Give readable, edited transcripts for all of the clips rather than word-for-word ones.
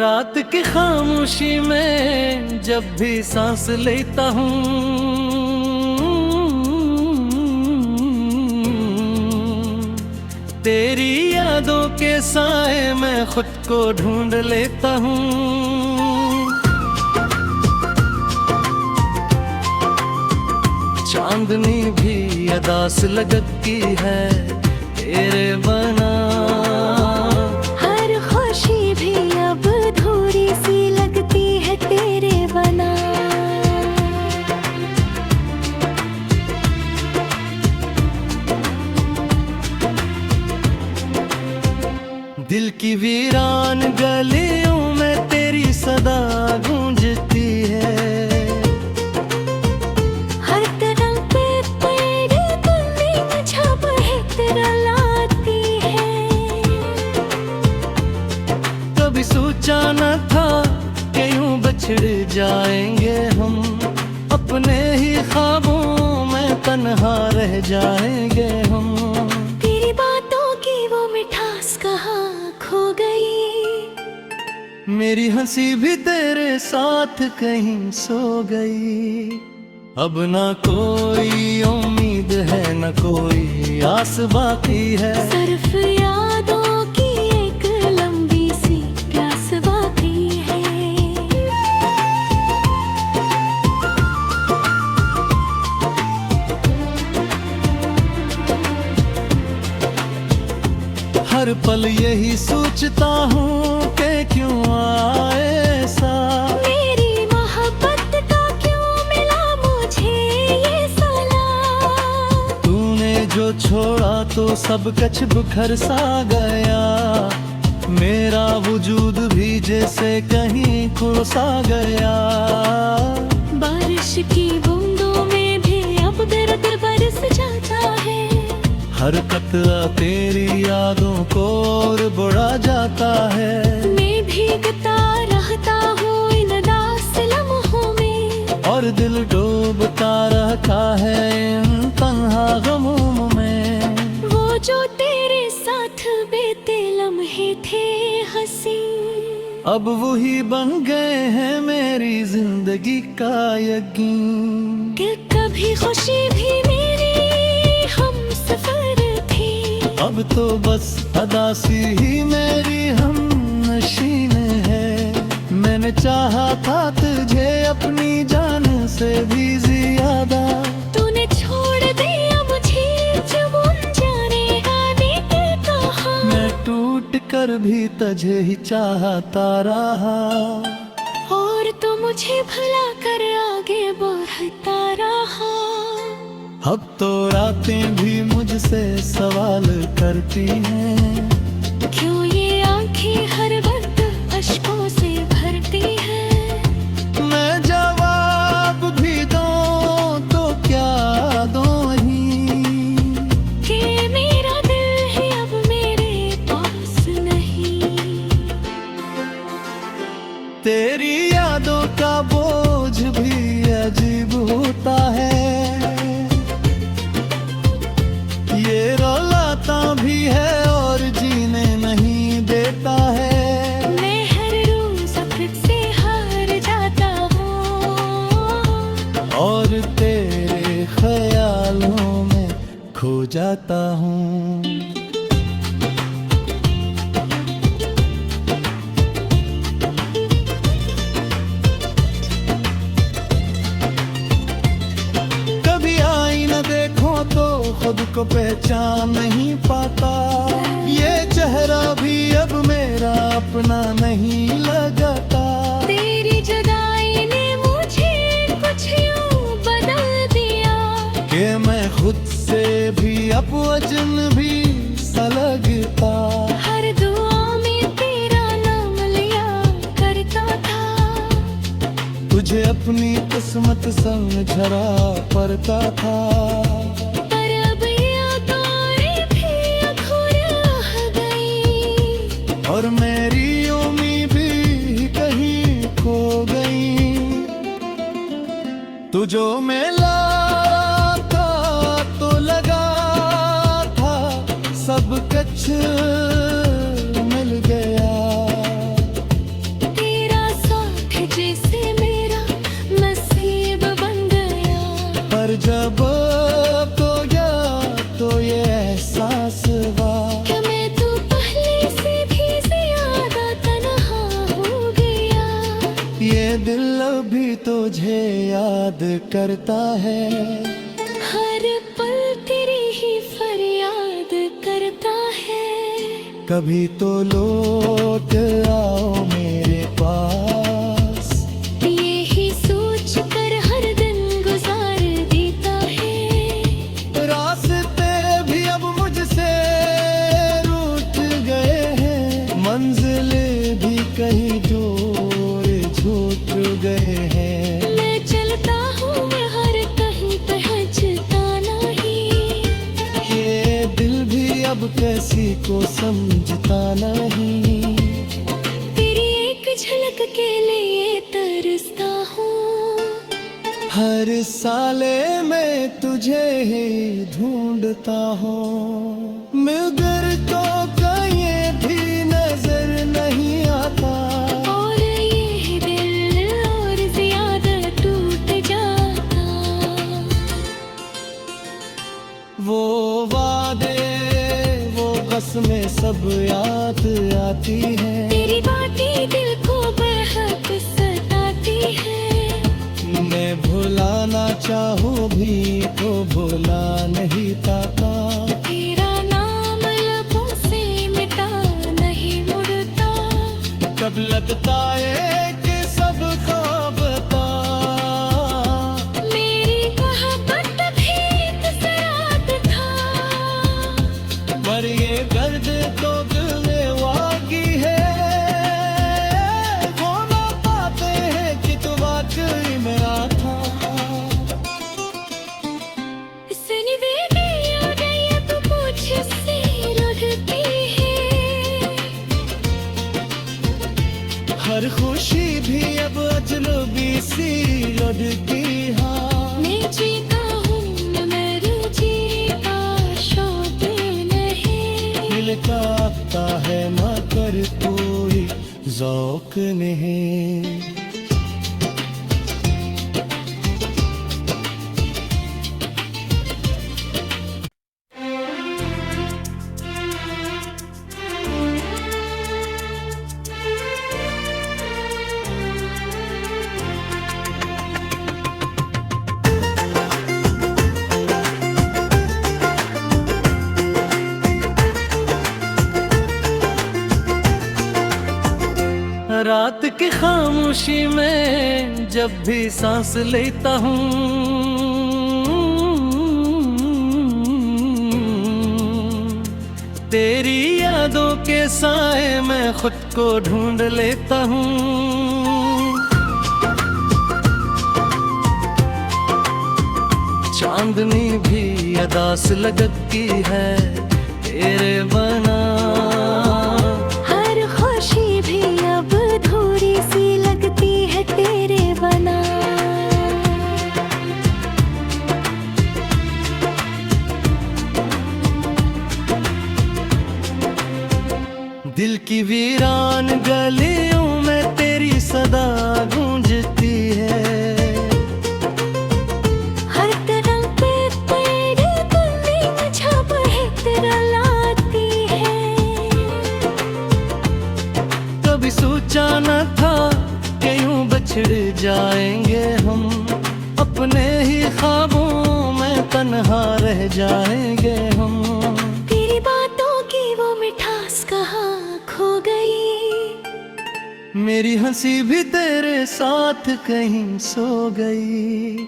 रात की खामोशी में जब भी सांस लेता हूँ, तेरी यादों के साए में खुद को ढूंढ लेता हूँ। चांदनी भी अदास लगती है तेरे बना, हर खुशी भी अब थोड़ी सी लगती है तेरे बना। दिल की वीरान गलियों में तेरी सदा गूंजती है, हर तरह पे तेरी धुन छप है तेरा लाती है। कभी सोचा न था कि यूं बिछड़ जाएंगे हम, अपने ही ख्वाबों में तन्हा रह जाएंगे हम। तेरी बातों की वो मिठास कहाँ खो गई, मेरी हंसी भी तेरे साथ कहीं सो गई। अब ना कोई उम्मीद है न कोई आस बाकी है, सिर्फ यादों की एक लंबी सी प्यास बाकी है। हर पल यही सोचता हूँ कि क्यों आए ऐसा, मेरी मोहब्बत का क्यों मिला मुझे ये सला। तूने जो छोड़ा तो सब कुछ बिखर सा गया, मेरा वजूद भी जैसे कहीं खो सा गया। बारिश की बूंदों में भी अब दर्द बरस जाता है, हर कतरा तेरी यादों को और बढ़ा जाता है। मैं भीगता रहता हूँ इन दास लम्हों में, और दिल डूबता रहता है इन तन्हा गमों में। वो जो तेरे साथ बीते लम्हे थे हंसी, अब वही बन गए हैं मेरी जिंदगी का यकीन। कि कभी खुशी भी मेरी हम सफर थी, अब तो बस अदासी ही मेरी हम नशीन है। मैंने चाहा था तुझे अपनी जान से भी ज्यादा, तूने छोड़ दिया मुझे जब अनजाने आने के कहा। मैं टूट कर भी तुझे ही चाहता रहा, और तो मुझे भुला कर आगे बढ़ता रहा। अब तो रातें भी मुझसे सवाल करती हैं, क्यों ये आंखें हर वक्त अश्कों से भरती हैं। मैं जवाब भी दूं तो क्या दूं ही, कि मेरा दिल है अब मेरे पास नहीं। तेरी यादों का बोझ भी अजीब होता है, ये रुलाता भी है और जीने नहीं देता है। मैं हर रोज खुद से हार जाता हूँ, और तेरे ख्यालों में खो जाता हूँ। कभी आईना देखो तो खुद को पहचान नहीं पाता, ये चेहरा भी अब मेरा अपना नहीं लगता। तेरी जुदाई ने मुझे कुछ यूं बदल दिया, कि मैं खुद से भी अब अजनबी सा लगता। हर दुआ में तेरा नाम लिया करता था, तुझे अपनी किस्मत समझना पड़ता था। पर अब यादें भी अधूरी रह गई, और मेरी उम्मीद भी कहीं खो गई। तू जो मिला था तो लगा था सब कुछ मिल गया, याद करता है। हर पल तेरी ही फरियाद करता है। कभी तो लौट आओ मेरे पास, ये ही सोच कर हर दिन गुजार देता है। रास्ते भी अब मुझसे रूठ गए हैं, मंजिले भी कहीं दूर छूट गए हैं। मैं चलता हूँ मैं हर कहीं पहुँचता नहीं। ये दिल भी अब किसी को समझता नहीं। तेरी एक झलक के लिए तरसता हूँ। हर साले मैं तुझे ही ढूंढता हूँ। मगर तो कहीं भी नजर नहीं आता। और ये दिल और ज्यादा टूट जाता। वो वादे वो कसमें सब याद आती है। तेरी बातें दिल को बेहद सताती है। मैं भुलाना चाहूँ भी तो भुला नहीं पाता। तेरा नाम लबों से मिटा नहीं मुड़ता। कब लगता है कि सबको बता, मेरी मोहब्बत भी एक सराग था। पर ये दर्द तो दिल में वाक़ई है। वो ना पाते हैं कि तू वाकई मेरा था। सुनी बेबी याद ये तो मुझसे रुठती है। हर खुशी भी अब अजनबी सी लगती है। मैं जीता हूँ मैं जीता शौक नहीं। दिल का आता है मगर कोई ज़ौक नहीं। रात की खामोशी में जब भी सांस लेता हूँ, तेरी यादों के साए में खुद को ढूंढ लेता हूँ। चांदनी भी अदास लगती है तेरे बना। हर खुशी भी अब थोड़ी सी लगती है तेरे बना। दिल की वीरान गलियों में तेरी सदा गूंजती है। हर तरफ पे तेरी धुंधली छाप है तेरा लाती है। कभी सोचा न था कि यूं बिछड़ जाएंगे हम, अपने ही ख्वाबों में तन्हा रह जाएंगे हम। तेरी बातों की वो मिठास कहाँ खो गई। मेरी हंसी भी तेरे साथ कहीं सो गई।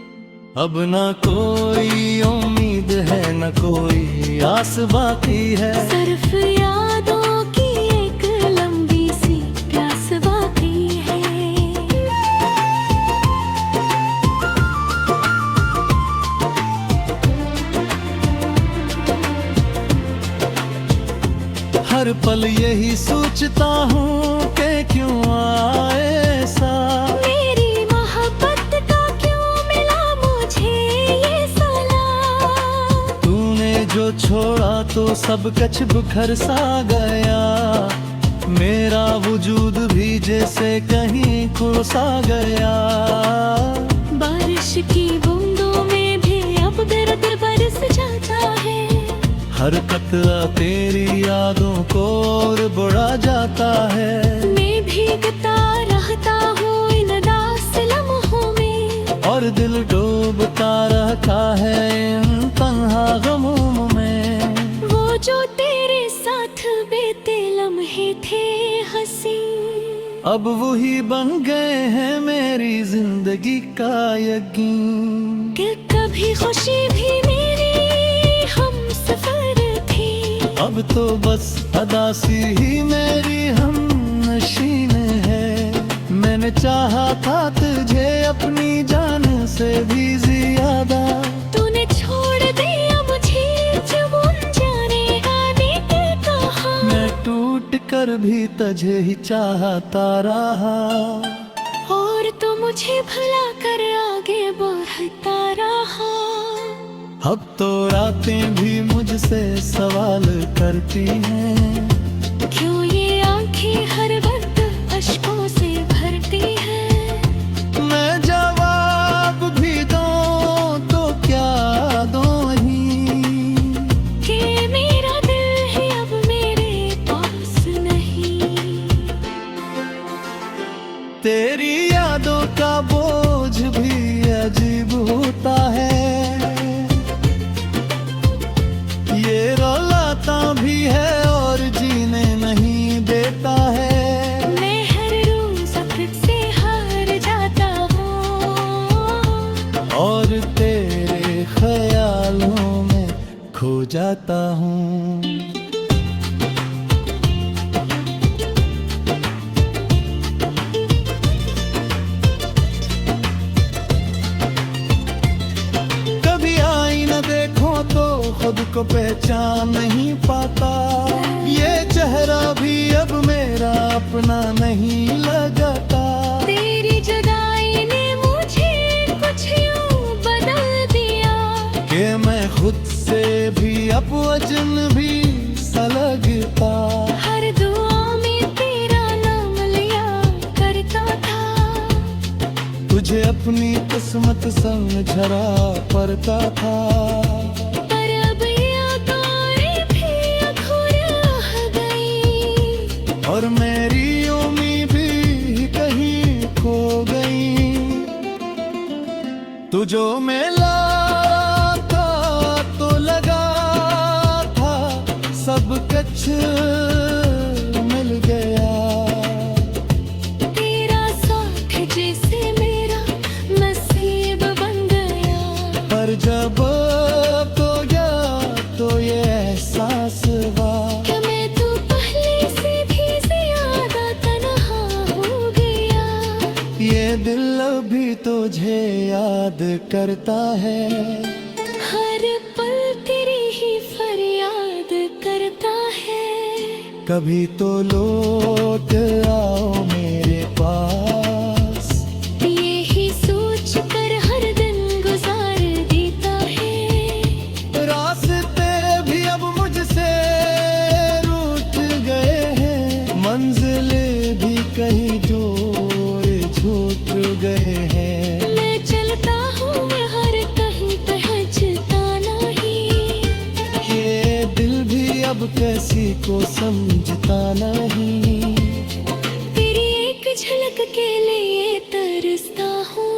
अब ना कोई उम्मीद है न कोई आस बाकी है। सिर्फ यादों की एक लंबी सी प्यास बाकी है। हर पल यही सोचता हूँ कि क्यों आए ऐसा। मेरी मोहब्बत का क्यों मिला मुझे ये साला। तूने जो छोड़ा तो सब कुछ बिखर सा गया। मेरा वजूद भी जैसे कहीं खो सा गया। बारिश की बूंदों में भी अब दर्द बरस जाता है। हर कतरा तेरी यादों को और बुढ़ा जाता है। मैं भीगता रहता हूँ इन दास लम्हों में। और और दिल डूबता रखा है इन तन्हा गमों में। वो जो तेरे साथ बीते लम्हे थे हंसी, अब वही बन गए हैं मेरी जिंदगी का यकीन। कि कभी खुशी भी मेरी हम सफर थी, अब तो बस अदासी ही मेरी हम नशीन है। मैंने चाहा था तुझे अपनी जान से भी ज्यादा, तूने छोड़ दिया मुझे जब जाने आने के कहा। मैं टूट कर भी तुझे ही चाहता रहा, और तू मुझे भुला कर आगे बढ़ता रहा। अब तो रातें भी मुझसे सवाल करती हैं, क्यों ये आंखें हर वक्त अश्कों से भरती हैं। मैं जवाब भी दूं तो क्या दूं ही, कि मेरा दिल है अब मेरे पास नहीं। तेरी यादों का बोझ भी अजीब होता है, ये रुलाता भी है और जीने नहीं देता है। मैं हर रोज खुद से हार जाता हूँ, और तेरे ख्यालों में खो जाता हूँ। कभी आईना देखो तो खुद को पहचान नहीं पाता, ये चेहरा भी अब मेरा अपना नहीं लगता। तेरी जुदाई ने मुझे कुछ यूं बदल दिया, कि मैं खुद से भी अब अजनबी सा लगता। हर दुआ में तेरा नाम लिया करता था, तुझे अपनी किस्मत समझना पड़ता था। पर अब यादें भी अधूरी रह गई, और मेरी उम्मीद भी कहीं खो गई। तू जो मिला था तो लगा था सब कुछ मिल गया। तेरा साथ जैसे मेरा नसीब बन गया। पर जब तो गया तो ये एहसास हुआ, कि मैं तो पहले से भी ज्यादा तन्हा हो गया। ये दिल अभी तुझे याद करता है, हर पल तेरी ही फरियाद करता है। कभी तो लौट आओ मेरे पास, यही सोच कर हर दिन गुजार देता है। रास्ते भी अब मुझसे रूठ गए हैं, मंजिलें भी कहीं दूर छूट गए हैं। मैं चलता हूँ मैं हर कहीं पहुँचता नहीं, ये दिल भी अब किसी को समझता नहीं। तेरी एक झलक के लिए तरसता हूँ।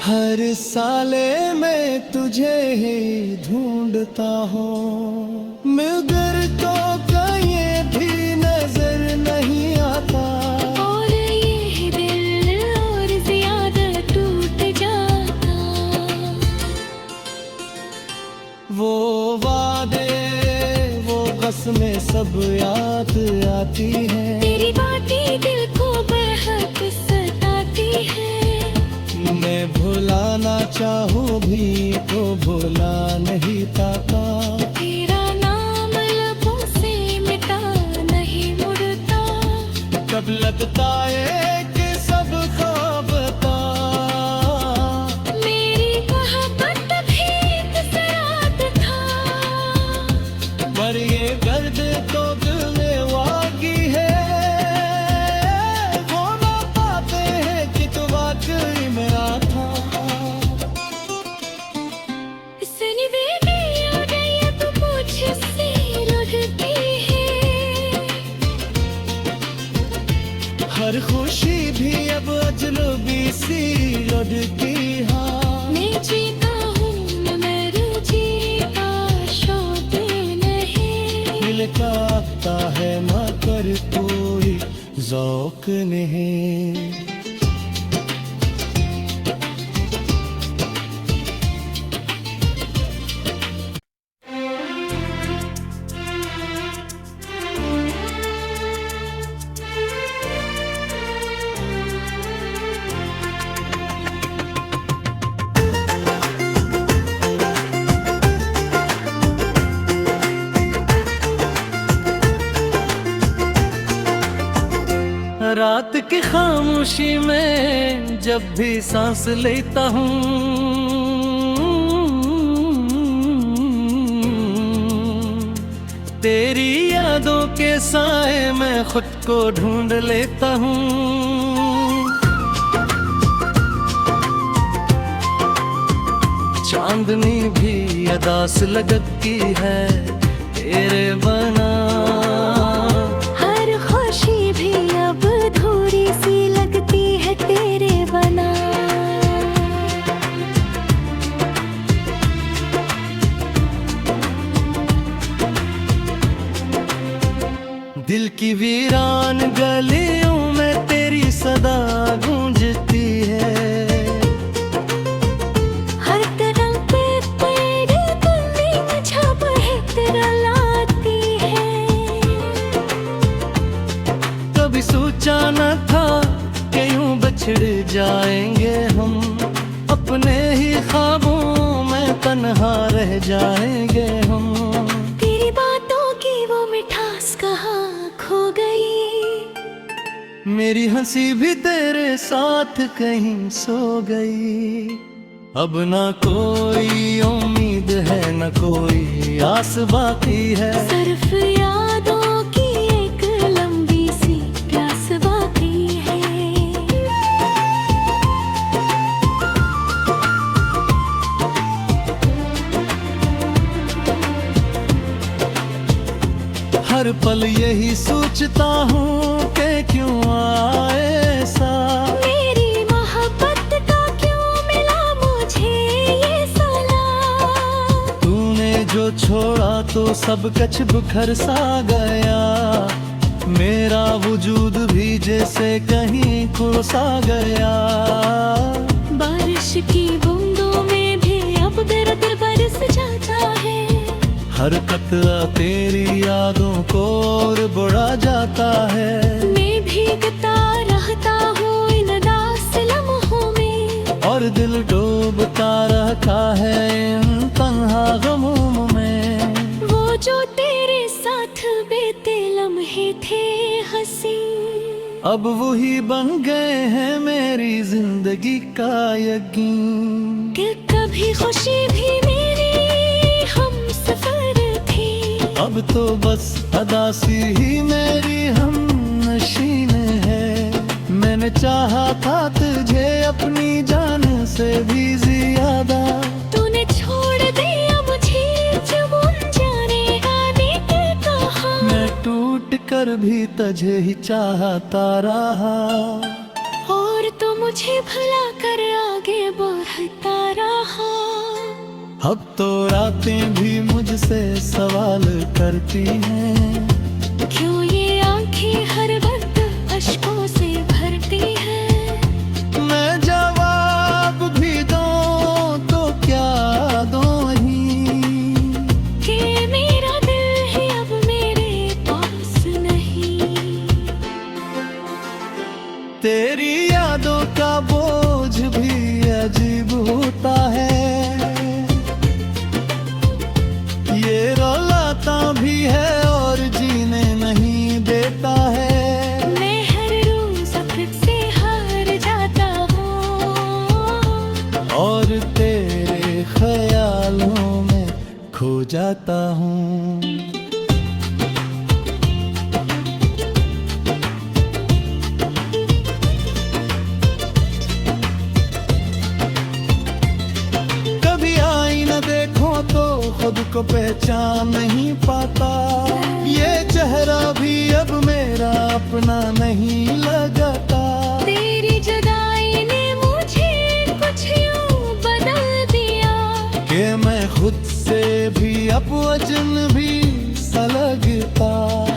हर साले मैं तुझे ही ढूंढता हूँ, मगर तो कहीं भी नजर नहीं आता। और ये दिल और ज्यादा टूट जाता। वो वादे वो कसमें सब याद आती हैं, तेरी बातें दिल को बेहद सताती है। मैं भुलाना चाहूँ भी तो भुला नहीं पाता। तेरा नाम लबों से मिटा नहीं मुड़ता। कब लगता है कि सब ख्वाब था, मेरी मोहब्बत भी एक सरात था। पर ये दर्द तो दिल में वागी है, वो ना पाते हैं कि तू वाकई मेरा था। सुन बेबी आ गई अब ज़ौक़ नहीं। रात की खामोशी में जब भी सांस लेता हूँ, तेरी यादों के साए में खुद को ढूंढ लेता हूँ। चांदनी भी अदास लगती है तेरे बना, हर खुशी भी अब अधूरी सी लगती है तेरे बना। दिल की वीरान गलियों में तेरी सदा गूंजती है, हर तरफ पे तेरी धुनी छाप है तेरा लाती है। कभी सोचा न था कि यूं बिछड़ जाएंगे हम, अपने ही ख्वाबों में तन्हा रह जाएंगे हम। तेरी बातों की वो मिठास कहाँ खो गई, मेरी हंसी भी तेरे साथ कहीं सो गई। अब ना कोई उम्मीद है न कोई आस बाकी है, सिर्फ यादों की एक लंबी सी प्यास बाकी है। हर पल यही सोचता हूँ कि क्यों आए ऐसा, मेरी मोहब्बत का क्यों मिला मुझे ये साला। तूने जो छोड़ा तो सब कुछ बिखर सा गया, मेरा वजूद भी जैसे कहीं खो सा गया। बारिश की बूंदों में भी अब दर्द बरस जाता है, हर कतरा तेरी यादों को और बढ़ा जाता है। मैं भीगता रहता हूँ इन दास लम्हों में, और दिल डूबता रहता है इन तन्हा गमों में। वो जो तेरे साथ बीते लम्हे थे हंसी, अब वही बन गए हैं मेरी जिंदगी का यकीन। कि कभी खुशी भी मेरी हम सफर थी, अब तो बस अदासी ही मेरी हम नशीन है। मैंने चाहा था तुझे अपनी जान से भी ज्यादा, तूने छोड़ दिया मुझे जब जाने आने के कहा। मैं टूट कर भी तुझे ही चाहता रहा, और तो मुझे भला कर आगे बढ़ता रहा। अब तो रातें भी मुझसे सवाल करती हैं, क्यों ये आंखें हर वक्त अश्कों से भरती हैं। मैं जवाब भी दूं तो क्या दूं ही, कि मेरा दिल है अब मेरे पास नहीं। तेरी यादों का बोझ भी अजीब होता है, ये रुलाता भी है और जीने नहीं देता है। मैं हर रोज खुद से हार जाता हूँ, और तेरे ख्यालों में खो जाता हूँ। कभी आईना देखो तो खुद को पहचान नहीं पाता, ये चेहरा भी अब मेरा अपना नहीं लगता। तेरी जुदाई ने मुझे कुछ यूं बदल दिया, कि मैं खुद से भी अब अजनबी सा लगता।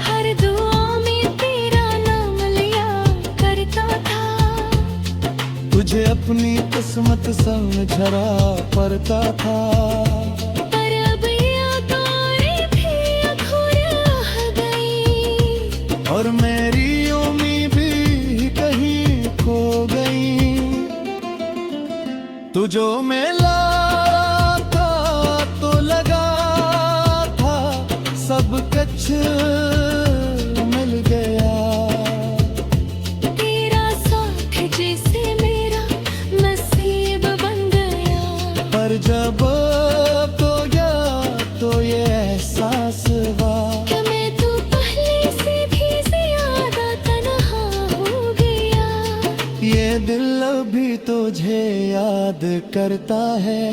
हर दुआ में तेरा नाम लिया तुझे अपनी किस्मत समझना पड़ता था। पर अब यादें भी अधूरा गई और मेरी उम्मीद भी कहीं खो गई। तू जो मिला था तो लगा था सब कुछ मिल गया। तेरा साथ जैसे मेरा नसीब बन गया। पर जब तो गया तो ये एहसास हुआ कि मैं तो पहले से भी ज्यादा तन्हा हो गया। ये दिल अभी तुझे याद करता है।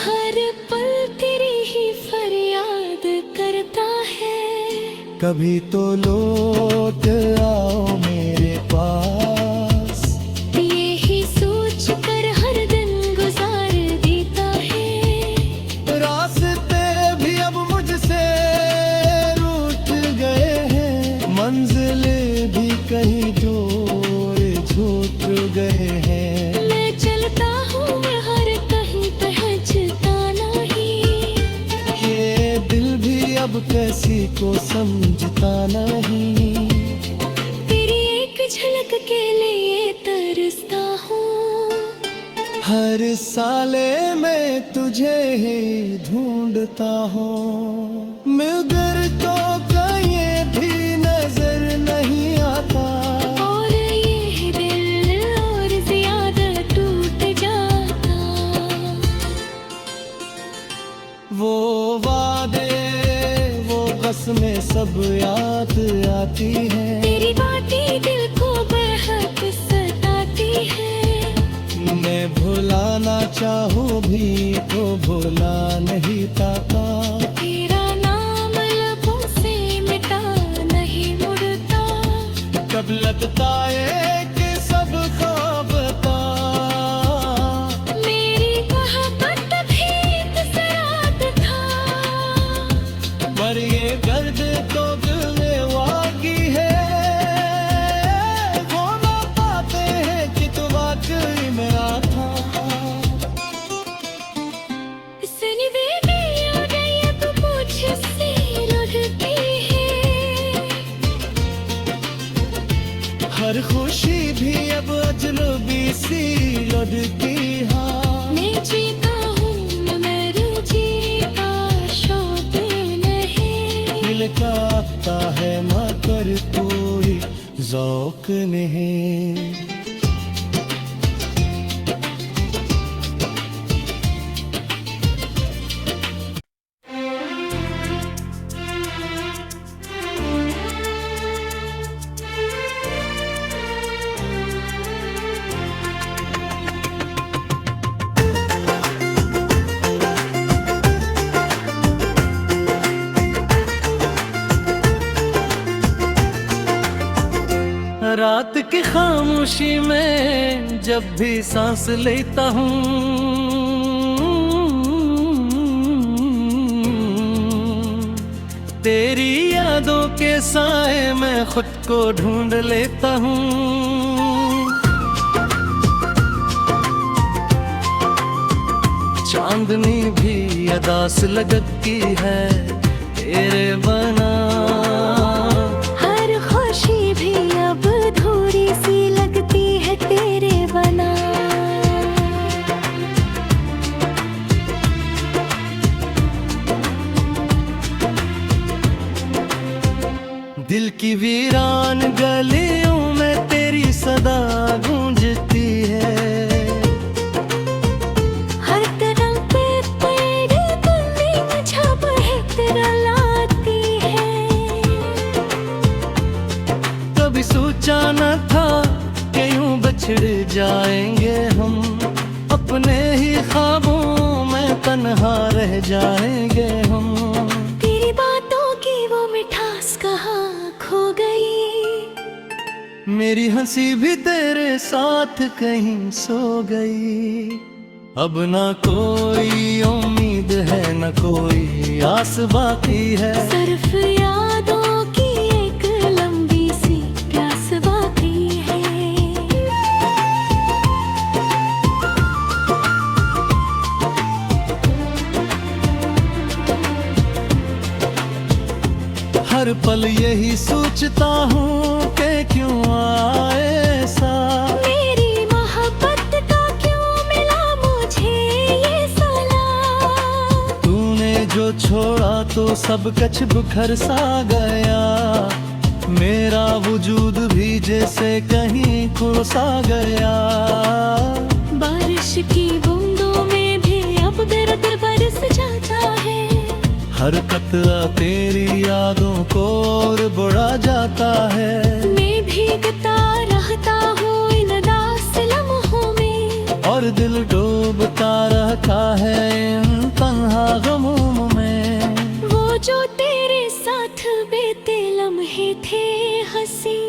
हर पल तेरी ही फरियाद करता है। कभी तो लौट आओ मेरे पास, यही सोच कर हर दिन गुजार देता है। रास्ते भी अब मुझसे रूठ गए हैं, मंजिलें भी कहीं दूर छूट गए हैं। मैं चलता हूँ मैं हर कहीं पहुँचता नहीं। ये दिल भी अब किसी को समझता नहीं। तेरी एक झलक के लिए तरसता हूँ। हर साले मैं तुझे ही ढूंढता हूँ। मगर तो कहीं भी नजर नहीं आता। और ये दिल और ज्यादा टूट जाता। वो वादे वो कसमें सब याद आती है। तेरी बातें दिल को बेहद सताती है। मैं भुलाना चाहूँ भी तो भुला नहीं पाता। तेरा नाम लबों से मिटा नहीं मुड़ता। कब लगता है कि सब ख्वाब था। मेरी मोहब्बत भी एक सराहत था। पर ये गर्द तो दिल में वाकी है। वो ना पाते हैं कि तू वाकई मेरा था। सुन बेबी यादें अब मुझसे रुठती है। हर खुशी भी अब अजनबी सी लगती है। मैं जीता हूँ मगर जीता शौक नहीं। दिल का आता है मगर कोई ज़ौक नहीं। रात की खामोशी में जब भी सांस लेता हूँ, तेरी यादों के साए में खुद को ढूंढ लेता हूँ। चांदनी भी अदास लगती है तेरे बना। हर खुशी भी अब अधूरी सी लगती है तेरे बना। दिल की वीरान गलियों में तेरी सदा गूंजती है। हर कदम पे तेरी धुंधली छाप है तेरा लाती है। कभी सोचा न था कि यूं बिछड़ जाएंगे हम, अपने ही ख्वाबों में तन्हा रह जाएंगे हम। तेरी बातों की वो मिठास कहाँ खो गई। मेरी हंसी भी तेरे साथ कहीं सो गई। अब ना कोई उम्मीद है न कोई आस बाकी है। सिर्फ यादों की एक लंबी सी प्यास बाकी है। हर पल यही सोचता हूँ कि क्यों आए ऐसा। मेरी मोहब्बत का क्यों मिला मुझे ये साला। तूने जो छोड़ा तो सब कुछ बिखर सा गया, मेरा वजूद भी जैसे कहीं खो सा गया। बारिश की बूंदों में भी अब दर्द बरस जाता है। हर कतरा तेरी यादों को और बढ़ा जाता है। मैं भीगता रहता हूँ इन दास लम्हों में, और दिल डूबता रहता है इन तन्हा गमों में। वो जो तेरे साथ बीते लम्हे थे हंसी,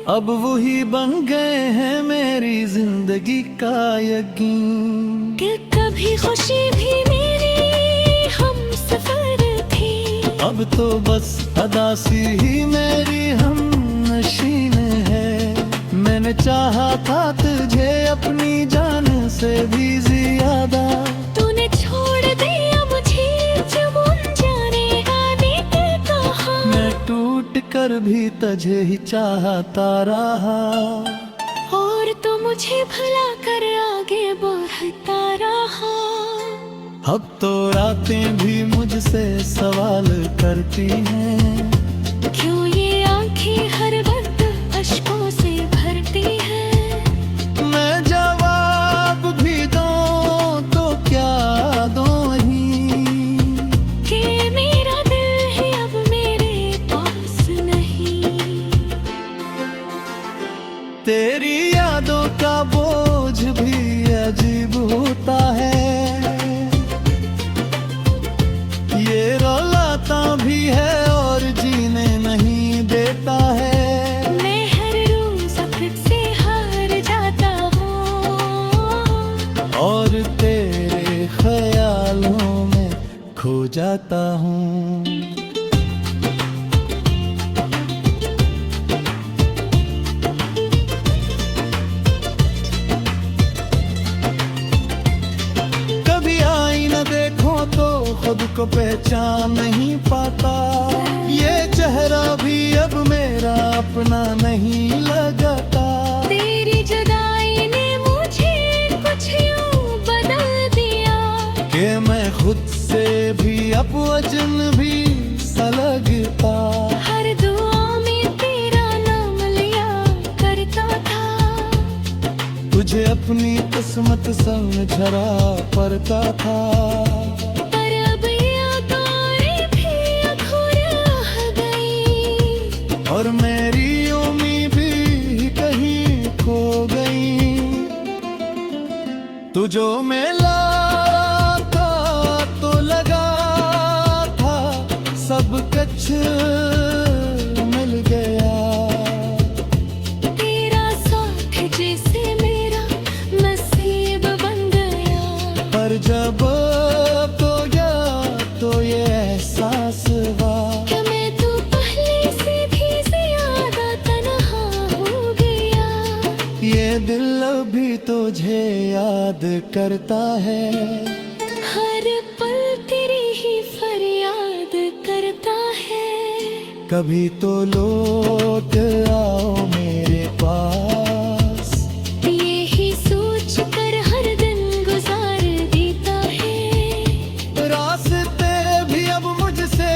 अब वही बन गए हैं मेरी जिंदगी का यकीन। कि कभी खुशी भी मेरी हम सफर थी, अब तो बस अदासी ही मेरी हम नशीन है। मैंने चाहा था तुझे अपनी जान से भी ज्यादा, तूने छोड़ दिया मुझे जब जाने आने के कहा। मैं टूट कर भी तुझे ही चाहता रहा, और तो मुझे भुला कर आगे बढ़ता रहा। अब तो रातें भी मुझसे सवाल करती हैं, क्यों ये आंखें हर वक्त अश्कों से भरती हैं। मैं जवाब भी दूं तो क्या दूं ही, कि मेरा दिल है अब मेरे पास नहीं। तेरी यादों का बोझ भी अजीब होता है, ये रुलाता भी है और जीने नहीं देता है। मैं हर रोज खुद से हार जाता हूँ, और तेरे ख्यालों में खो जाता हूँ। कभी आईना देखो तो खुद को पहचान नहीं पाता, ये चेहरा भी अब मेरा अपना नहीं लगता। तेरी जुदाई ने मुझे कुछ यूं बदल दिया, कि मैं खुद से भी अब अजनबी सा लगता। हर दुआ में तेरा नाम लिया करता था, तुझे अपनी किस्मत समझना पड़ता था। पर अब यादें भी अधूरी रह गई, और मेरी उम्मीद भी कहीं खो गई। तू जो मिला था तो लगा था सब कुछ मिल गया। तेरा साथ जैसे मेरा नसीब बन गया। पर जब तो ये एहसास हुआ, कि मैं तो पहले से भी ज्यादा तन्हा हो गया। ये दिल अभी तुझे याद करता है। हर पल तेरी ही फरियाद करता है। कभी तो लौट आओ मेरे पास, यही सोच कर हर दिन गुजार देता है। रास्ते भी अब मुझसे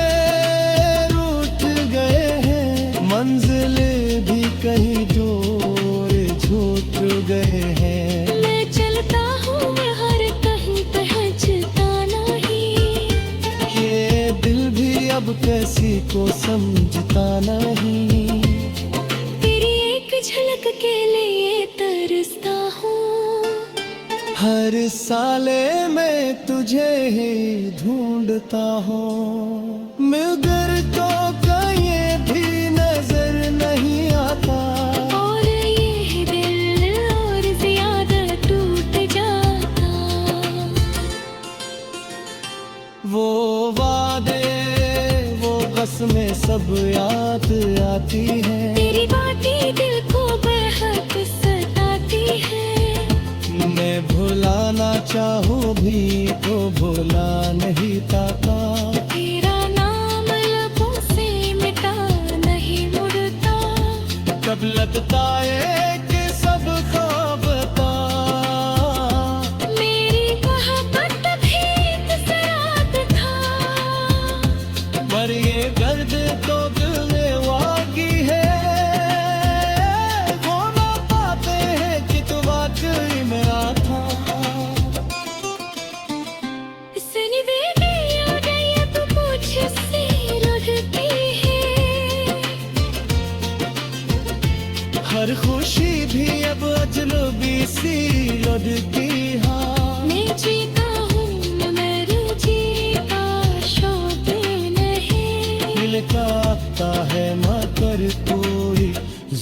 रूठ गए हैं, मंजिलें भी कहीं दूर छूट गए हैं। मैं चलता हूँ मैं हर कहीं पहुँचता नहीं, ये दिल भी अब किसी को समझता नहीं। तेरी एक झलक के लिए तरसता हूँ। हर साले मैं तुझे ही ढूंढता हूँ, मगर तो कहीं भी नजर नहीं आता। और ये दिल और ज्यादा टूट जाता। वो वादे वो कसमें सब याद आती हैं। तेरी बातें दिल को बेहद सताती है। मैं भुलाना चाहूँ भी तो भुला नहीं पाता। तेरा नाम लबों से मिटा जब लगता है कि सबको बता, मेरी मोहब्बत भी एक सराग था, पर ये दर्द तो दिल में वाकी है, वो ना पाते हैं कि तू वाकई मेरा था। सनी बेबी यादें अब मुझसे रुठती है, हर खुशी भी अब अजनबी सी लगती है। मैं जीता हूँ न मर जीता शौक नहीं, मिलता आता है मगर कोई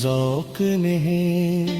ज़ौक नहीं।